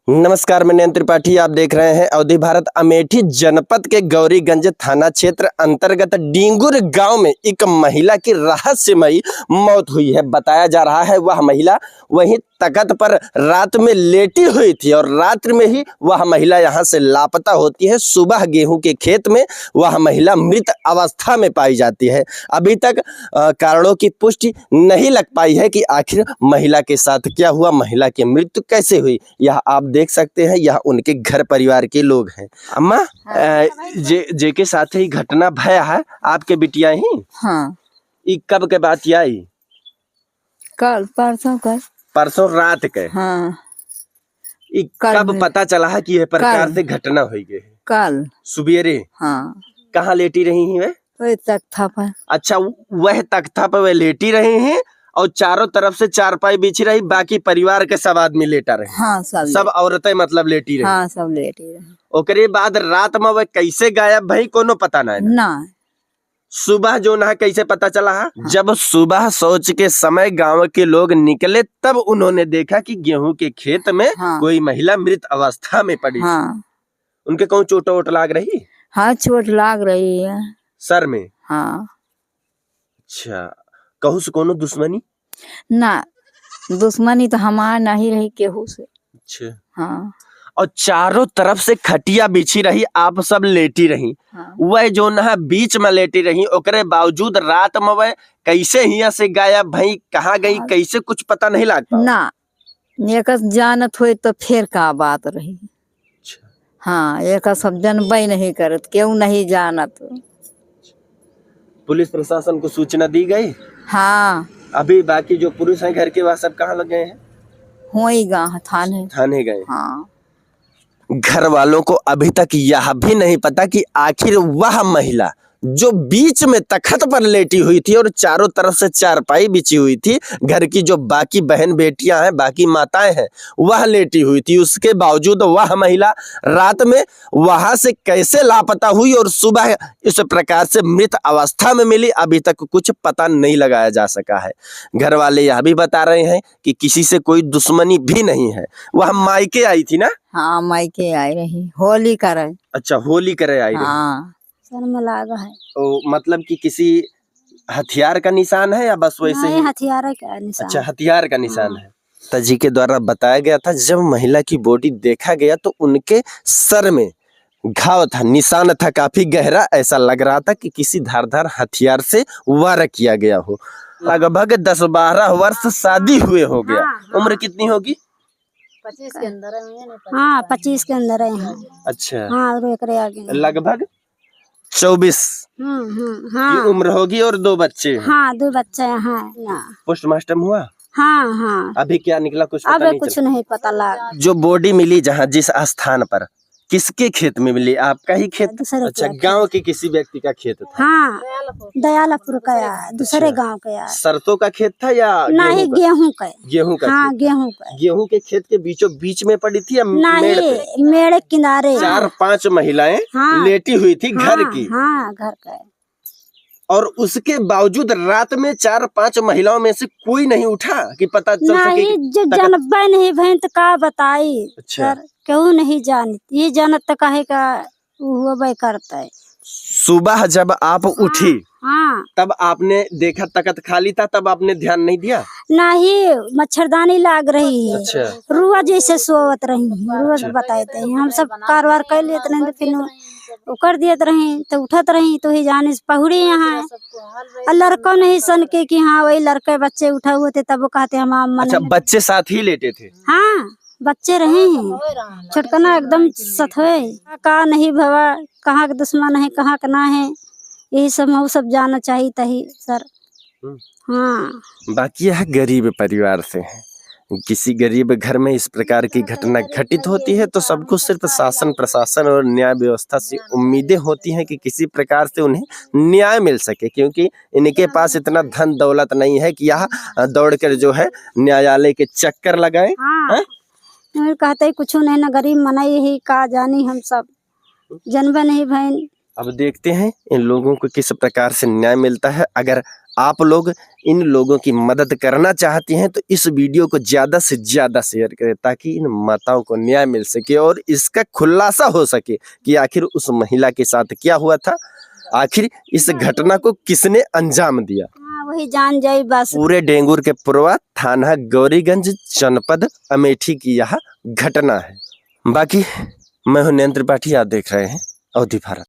नमस्कार, मैं नयन त्रिपाठी। आप देख रहे हैं अवधि भारत। अमेठी जनपद के गौरीगंज थाना क्षेत्र अंतर्गत डींगुर गांव में एक महिला की रहस्यमयी मौत हुई है। बताया जा रहा है वह महिला वहीं तख्त पर रात में लेटी हुई थी और रात्रि में ही वह महिला यहां से लापता होती है। सुबह गेहूं के खेत में वह महिला मृत अवस्था में पाई जाती है। अभी तक कारणों की पुष्टि नहीं लग पाई है कि आखिर महिला के साथ क्या हुआ, महिला की मृत्यु कैसे हुई। यह आप देख सकते हैं, यह उनके घर परिवार के लोग हैं। अम्मा, जे के साथ ही घटना भया है, आपके बिटिया ही? हाँ। कब के बात आई? कल परसों रात के। हाँ। कब पता चला है कि यह प्रकार से घटना हुई है? कल सुबेरे। हाँ। कहाँ लेटी रही हैं वे? तख्ता पर। अच्छा, वह तख्ता पर वे लेटी रही हैं और चारों तरफ से चारपाई बिछी रही, बाकी परिवार के सब आदमी लेटा रहे। हाँ, सब औरतें मतलब लेटी रही। हाँ, सब लेटी रही। ओकरे बाद रात में वह कैसे गायब भई कोनो पता नहीं ना। सुबह जो ना कैसे पता चला है? हाँ। जब सुबह सोच के समय गांव के लोग निकले तब उन्होंने देखा कि गेहूं के खेत में हाँ। कोई महिला मृत अवस्था में पड़ी। हाँ। उनके कौन चोट वोट लाग रही? हाँ, चोट लाग रही है सर में। हाँ। अच्छा, कहू से कोनो दुश्मनी? ना, दुश्मनी तो हमार नहीं रही केहू से। अच्छा। हाँ। और चारों तरफ से खटिया बिछी रही, आप सब लेटी रही। हाँ। वह जो ना बीच में लेटी रही, ओकरे बावजूद रात में वह कैसे हिया से गायब भई, कहाँ गई, कैसे कुछ पता नहीं लगता ना। एक जानत हुई तो फिर का बात रही। अच्छा। हाँ, एक सब जनबे नहीं करत, क्यों नहीं जानत। पुलिस प्रशासन को सूचना दी गई? हाँ। अभी बाकी जो पुरुष हैं घर के, वह सब कहाँ लगे हैं? होएगा थाने गए। हाँ। घर वालों को अभी तक यह भी नहीं पता कि आखिर वह महिला जो बीच में तख्त पर लेटी हुई थी और चारों तरफ से चारपाई बिछी हुई थी, घर की जो बाकी बहन बेटियां हैं, बाकी माताएं हैं, वह लेटी हुई थी। उसके बावजूद वह महिला रात में वहां से कैसे लापता हुई और सुबह इस प्रकार से मृत अवस्था में मिली, अभी तक कुछ पता नहीं लगाया जा सका है। घर वाले यह भी बता रहे हैं कि किसी से कोई दुश्मनी भी नहीं है। वह मायके आई थी ना? हाँ, मायके आई रही, होली करे। अच्छा, होली करे आई हाँ। रही। सर में लगा है। तो मतलब कि किसी हथियार का निशान है या बस वैसे ही? हथियार का निशान। अच्छा, हथियार का निशान है। पिताजी के द्वारा बताया गया था, जब महिला की बॉडी देखा गया तो उनके सर में घाव था, निशान था काफी गहरा। ऐसा लग रहा था कि किसी धारदार हथियार से वार किया गया हो। लगभग 10-12 वर्ष शादी हुए हो गया। उम्र कितनी होगी? 25 के अंदर है। हाँ, 25 के अंदर है। अच्छा। हाँ, और एक आगे लगभग 24 हाँ की उम्र होगी और 2 बच्चे हैं। हाँ, 2 बच्चे हैं। पोस्टमार्टम हुआ? हाँ हाँ। अभी क्या निकला कुछ पता अबे नहीं कुछ नहीं पता लगा। जो बॉडी मिली जहाँ जिस स्थान पर, किसके खेत में मिली? आपका ही खेत? अच्छा, गांव के किसी व्यक्ति का खेत था? हाँ, दयालपुर का यार, दूसरे गांव का यार। सरसों का खेत था या नहीं, गेहूं का? गेहूं का? हाँ, गेहूं का। गेहूं के खेत के बीचों बीच में पड़ी थी या नहीं, मेड़ किनारे। 4-5 महिलाएं लेटी हुई थी घर की। हाँ, घर का। और उसके बावजूद रात में 4-5 महिलाओं में से कोई नहीं उठा कि पता चल सके? नहीं, जो जानबे नहीं भैन तो का बताई। अच्छा। क्यों नहीं जानत, ये जानत तो कहे का वो करता है। सुबह जब आप उठी हाँ, तब आपने देखा तख्त खाली था, तब आपने ध्यान नहीं दिया? नहीं, मच्छरदानी लाग रही है। अच्छा। रोज जैसे सोवत रही, रोज बताते हैं। हम सब कारवार कर लेते नहीं तो फिर वो कर देते रही तो उठत रही तो ही जाने से पहुड़ी यहाँ है। लड़का नहीं सन के कि हाँ वही लड़के बच्चे उठा हुए थे, तब वो कहते हम। अच्छा, बच्चे साथ ही लेटे थे? हाँ, बच्चे रहे हैं, छुटकना एकदम सथवे का नहीं भवा, कहाँ के दुश्मन है कहाँ का ना है, यही सब वो सब जानना चाहिए तही सर। हाँ। बाकी यह गरीब परिवार से है। किसी गरीब घर में इस प्रकार की घटना घटित होती है तो सबको सिर्फ शासन प्रशासन और न्याय व्यवस्था से उम्मीदें होती हैं कि किसी प्रकार से उन्हें न्याय मिल सके, क्योंकि इनके पास इतना धन दौलत नहीं है कि यह दौड़कर जो है न्यायालय के चक्कर लगाए। हाँ। कहते कुछ नहीं ना, गरीब मनाई ही का जानी, हम सब जनबे नहीं बहन। अब देखते हैं इन लोगों को किस प्रकार से न्याय मिलता है। अगर आप लोग इन लोगों की मदद करना चाहती हैं तो इस वीडियो को ज़्यादा से ज़्यादा शेयर करें ताकि इन माताओं को न्याय मिल सके और इसका खुलासा हो सके कि आखिर उस महिला के साथ क्या हुआ था, आखिर इस घटना को किसने अंजाम दिया। हाँ, वही जान जाए बस। पूरे डेंगूर के पुरवा थाना गौरीगंज जनपद अमेठी की यह घटना है। बाकी मैं हूं नयन त्रिपाठी, आप देख रहे हैं अवधि भारत।